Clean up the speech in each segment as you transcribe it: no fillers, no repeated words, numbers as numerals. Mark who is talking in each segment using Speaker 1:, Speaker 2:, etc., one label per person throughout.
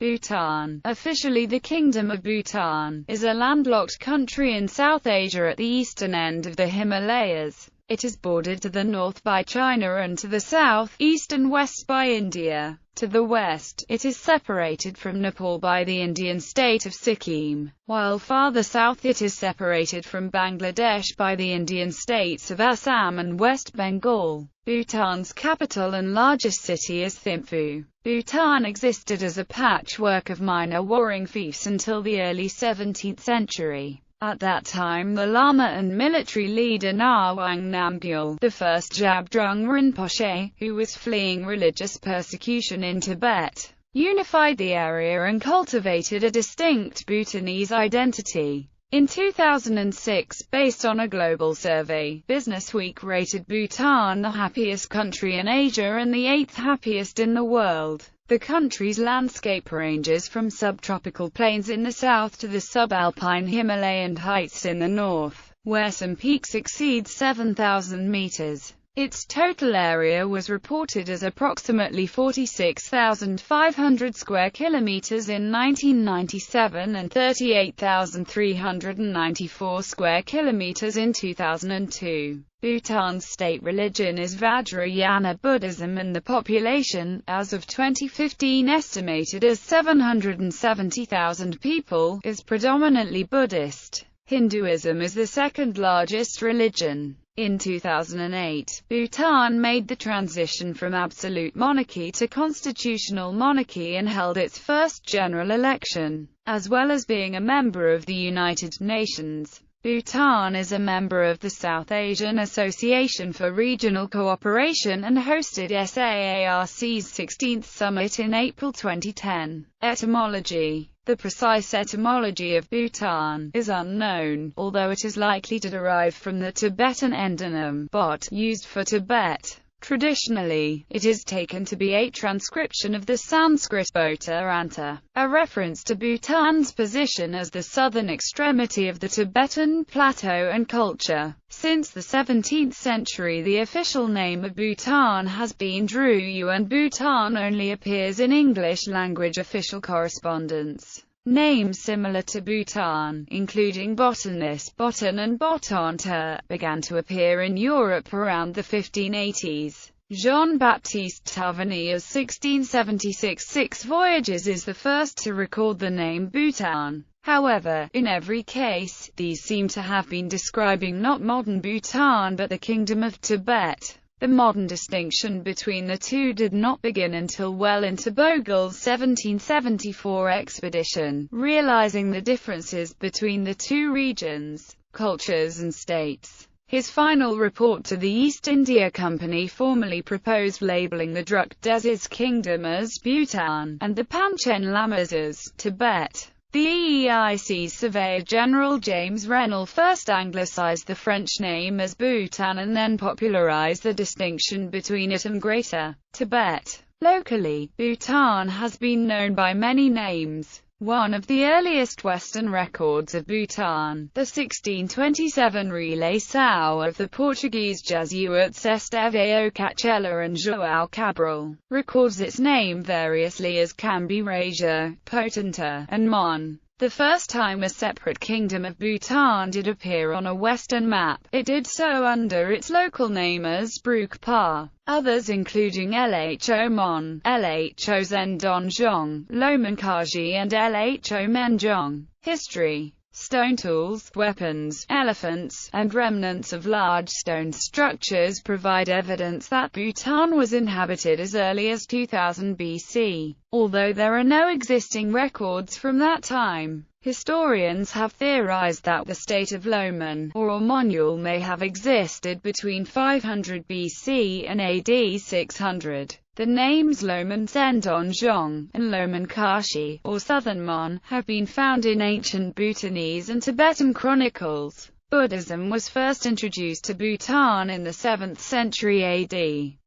Speaker 1: Bhutan, officially the Kingdom of Bhutan, is a landlocked country in South Asia at the eastern end of the Himalayas. It is bordered to the north by China and to the south, east and west by India. To the west, it is separated from Nepal by the Indian state of Sikkim, while farther south it is separated from Bangladesh by the Indian states of Assam and West Bengal. Bhutan's capital and largest city is Thimphu. Bhutan existed as a patchwork of minor warring fiefs until the early 17th century. At that time the Lama and military leader Ngawang Namgyal, the first Jabdrung Rinpoche, who was fleeing religious persecution in Tibet, unified the area and cultivated a distinct Bhutanese identity. In 2006, based on a global survey, Businessweek rated Bhutan the happiest country in Asia and the 8th happiest in the world. The country's landscape ranges from subtropical plains in the south to the subalpine Himalayan heights in the north, where some peaks exceed 7,000 meters. Its total area was reported as approximately 46,500 square kilometers in 1997 and 38,394 square kilometers in 2002. Bhutan's state religion is Vajrayana Buddhism and the population, as of 2015 estimated as 770,000 people, is predominantly Buddhist. Hinduism is the second largest religion. In 2008, Bhutan made the transition from absolute monarchy to constitutional monarchy and held its first general election, as well as being a member of the United Nations. Bhutan is a member of the South Asian Association for Regional Cooperation and hosted SAARC's 16th summit in April 2010. Etymology. The precise etymology of Bhutan is unknown, although it is likely to derive from the Tibetan endonym bot, used for Tibet. Traditionally, it is taken to be a transcription of the Sanskrit Bhota Anta, a reference to Bhutan's position as the southern extremity of the Tibetan plateau and culture. Since the 17th century, the official name of Bhutan has been Druyu, and Bhutan only appears in English-language official correspondence. Names similar to Bhutan, including Botanis, Botan and Botanta, began to appear in Europe around the 1580s. Jean-Baptiste Tavernier's 1676 Six Voyages is the first to record the name Bhutan. However, in every case, these seem to have been describing not modern Bhutan but the Kingdom of Tibet. The modern distinction between the two did not begin until well into Bogle's 1774 expedition, realizing the differences between the two regions, cultures and states. His final report to the East India Company formally proposed labeling the Druk Desis Kingdom as Bhutan, and the Panchen Lamas as Tibet. The EEIC's Surveyor General James Rennell first anglicized the French name as Bhutan and then popularized the distinction between it and Greater Tibet. Locally, Bhutan has been known by many names. One of the earliest Western records of Bhutan, the 1627 Relação of the Portuguese Jesuits Estevão Cachela and João Cabral, records its name variously as Cambirasia, Potenta, and Mon. The first time a separate kingdom of Bhutan did appear on a Western map, it did so under its local name as Brukpa. Others including Lho Mon, Lho Zendonjong, Lomankaji and Lho Menjong. History. Stone tools, weapons, elephants, and remnants of large stone structures provide evidence that Bhutan was inhabited as early as 2000 BC. Although there are no existing records from that time, historians have theorized that the state of Loman, or Monyul, may have existed between 500 BC and AD 600. The names Loman Zendonjong and Lomankashi, or Southern Mon, have been found in ancient Bhutanese and Tibetan chronicles. Buddhism was first introduced to Bhutan in the 7th century AD.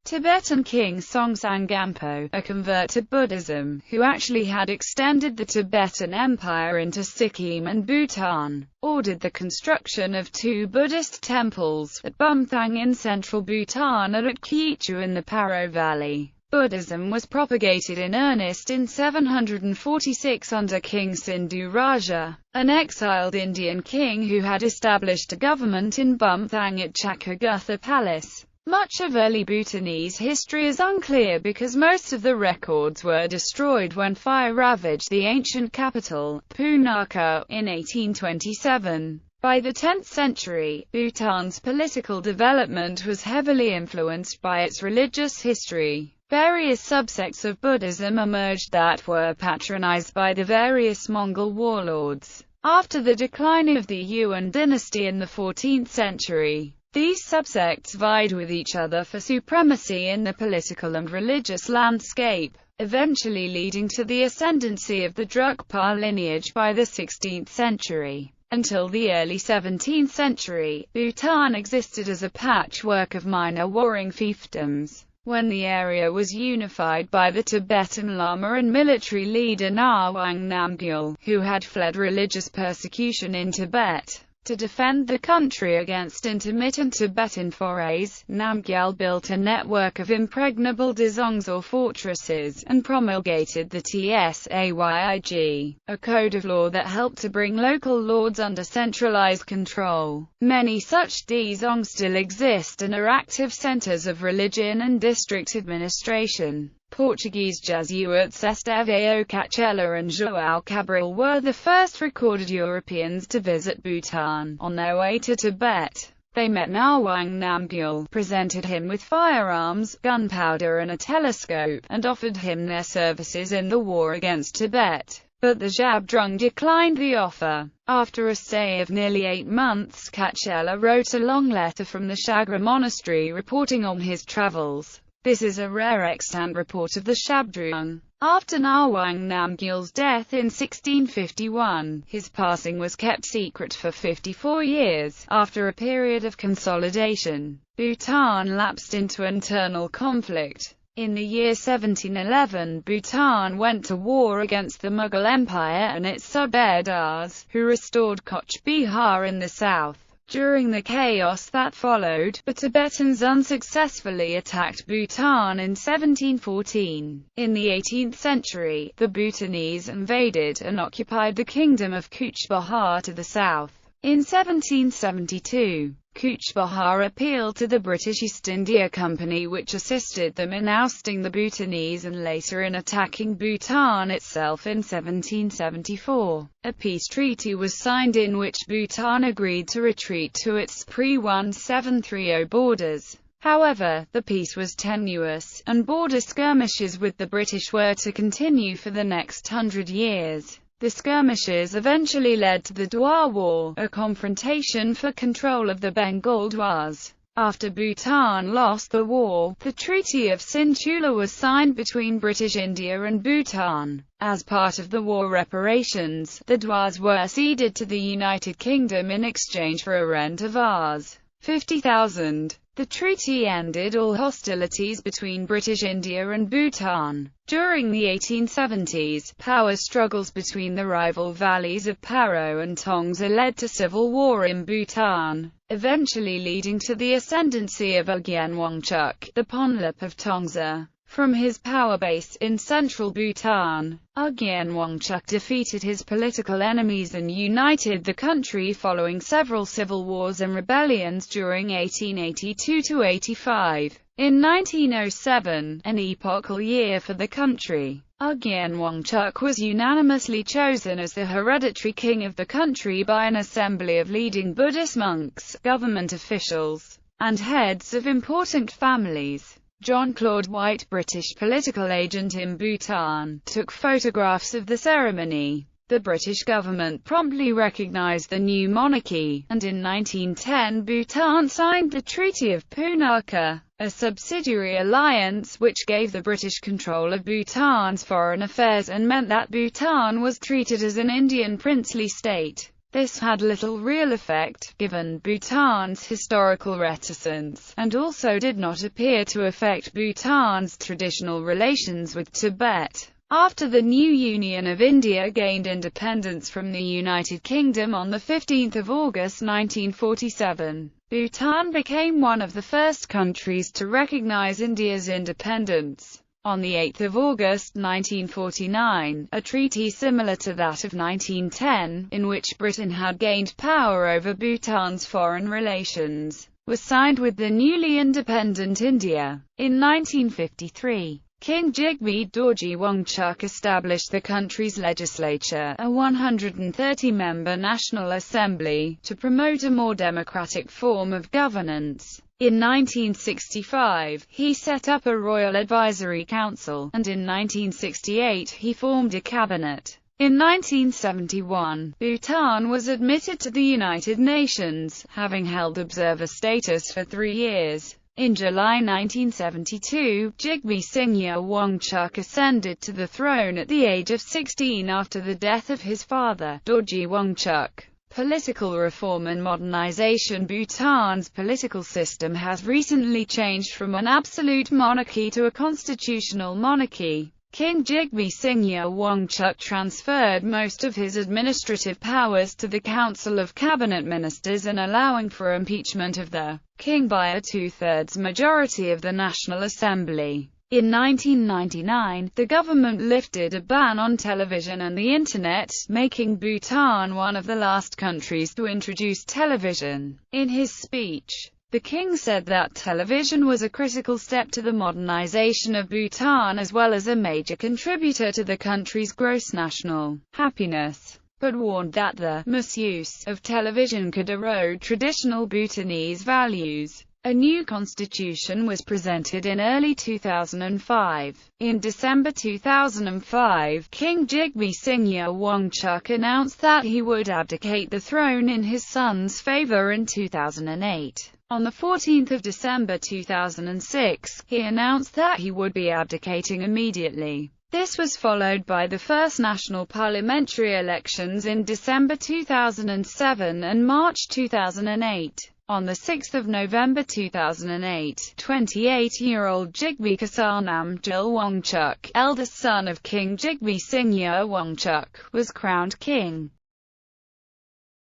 Speaker 1: Tibetan king Songtsen Gampo, a convert to Buddhism, who actually had extended the Tibetan Empire into Sikkim and Bhutan, ordered the construction of two Buddhist temples, at Bumthang in central Bhutan and at Kyichu in the Paro Valley. Buddhism was propagated in earnest in 746 under King Sindhu Raja, an exiled Indian king who had established a government in Bumthang at Chakragutha Palace. Much of early Bhutanese history is unclear because most of the records were destroyed when fire ravaged the ancient capital, Punakha, in 1827. By the 10th century, Bhutan's political development was heavily influenced by its religious history. Various subsects of Buddhism emerged that were patronized by the various Mongol warlords. After the decline of the Yuan dynasty in the 14th century, these subsects vied with each other for supremacy in the political and religious landscape, eventually leading to the ascendancy of the Drukpa lineage by the 16th century. Until the early 17th century, Bhutan existed as a patchwork of minor warring fiefdoms. When the area was unified by the Tibetan Lama and military leader Nawang Namgyal, who had fled religious persecution in Tibet. To defend the country against intermittent Tibetan forays, Namgyal built a network of impregnable dzongs or fortresses, and promulgated the Tsayig, a code of law that helped to bring local lords under centralized control. Many such dzongs still exist and are active centers of religion and district administration. Portuguese Jesuits Estevão Cachela and João Cabral were the first recorded Europeans to visit Bhutan. On their way to Tibet, they met Nawang Namgyal, presented him with firearms, gunpowder and a telescope, and offered him their services in the war against Tibet. But the Zhabdrung declined the offer. After a stay of nearly 8 months, Cachela wrote a long letter from the Chagra monastery reporting on his travels. This is a rare extant report of the Zhabdrung. After Nawang Namgyal's death in 1651, his passing was kept secret for 54 years. After a period of consolidation, Bhutan lapsed into internal conflict. In the year 1711, Bhutan went to war against the Mughal Empire and its subedars, who restored Cooch Behar in the south. During the chaos that followed, the Tibetans unsuccessfully attacked Bhutan in 1714. In the 18th century, the Bhutanese invaded and occupied the kingdom of Cooch Behar to the south. In 1772, Cooch Behar appealed to the British East India Company, which assisted them in ousting the Bhutanese and later in attacking Bhutan itself in 1774. A peace treaty was signed in which Bhutan agreed to retreat to its pre-1730 borders. However, the peace was tenuous, and border skirmishes with the British were to continue for the next 100 years. The skirmishes eventually led to the Dwar War, a confrontation for control of the Bengal Dwars. After Bhutan lost the war, the Treaty of Sintula was signed between British India and Bhutan. As part of the war reparations, the Dwars were ceded to the United Kingdom in exchange for a rent of Rs. 50,000. The treaty ended all hostilities between British India and Bhutan. During the 1870s, power struggles between the rival valleys of Paro and Tongsa led to civil war in Bhutan, eventually leading to the ascendancy of Ugyen Wangchuck, the Ponlop of Tongsa. From his power base in central Bhutan, Ugyen Wangchuck defeated his political enemies and united the country following several civil wars and rebellions during 1882–85. In 1907, an epochal year for the country, Ugyen Wangchuck was unanimously chosen as the hereditary king of the country by an assembly of leading Buddhist monks, government officials, and heads of important families. John Claude White, British political agent in Bhutan, took photographs of the ceremony. The British government promptly recognized the new monarchy, and in 1910 Bhutan signed the Treaty of Punakha, a subsidiary alliance which gave the British control of Bhutan's foreign affairs and meant that Bhutan was treated as an Indian princely state. This had little real effect, given Bhutan's historical reticence, and also did not appear to affect Bhutan's traditional relations with Tibet. After the new Union of India gained independence from the United Kingdom on 15 August 1947, Bhutan became one of the first countries to recognize India's independence. On 8 August 1949, a treaty similar to that of 1910, in which Britain had gained power over Bhutan's foreign relations, was signed with the newly independent India. In 1953, King Jigme Dorji Wangchuck established the country's legislature, a 130-member National Assembly, to promote a more democratic form of governance. In 1965, he set up a Royal Advisory Council, and in 1968 he formed a cabinet. In 1971, Bhutan was admitted to the United Nations, having held observer status for 3 years. In July 1972, Jigme Singye Wangchuck ascended to the throne at the age of 16 after the death of his father, Dorji Wangchuck. Political reform and modernization. Bhutan's political system has recently changed from an absolute monarchy to a constitutional monarchy. King Jigme Singye Wangchuck transferred most of his administrative powers to the Council of Cabinet Ministers and allowing for impeachment of the king by a 2/3 majority of the National Assembly. In 1999, the government lifted a ban on television and the Internet, making Bhutan one of the last countries to introduce television. In his speech, the king said that television was a critical step to the modernization of Bhutan as well as a major contributor to the country's gross national happiness, but warned that the misuse of television could erode traditional Bhutanese values. A new constitution was presented in early 2005. In December 2005, King Jigme Singye Wangchuck announced that he would abdicate the throne in his son's favor in 2008. On 14 December 2006, he announced that he would be abdicating immediately. This was followed by the first national parliamentary elections in December 2007 and March 2008. On 6 November 2008, 28-year-old Jigme Khasar Namgyal Wangchuck, eldest son of King Jigme Singye Wangchuck, was crowned king.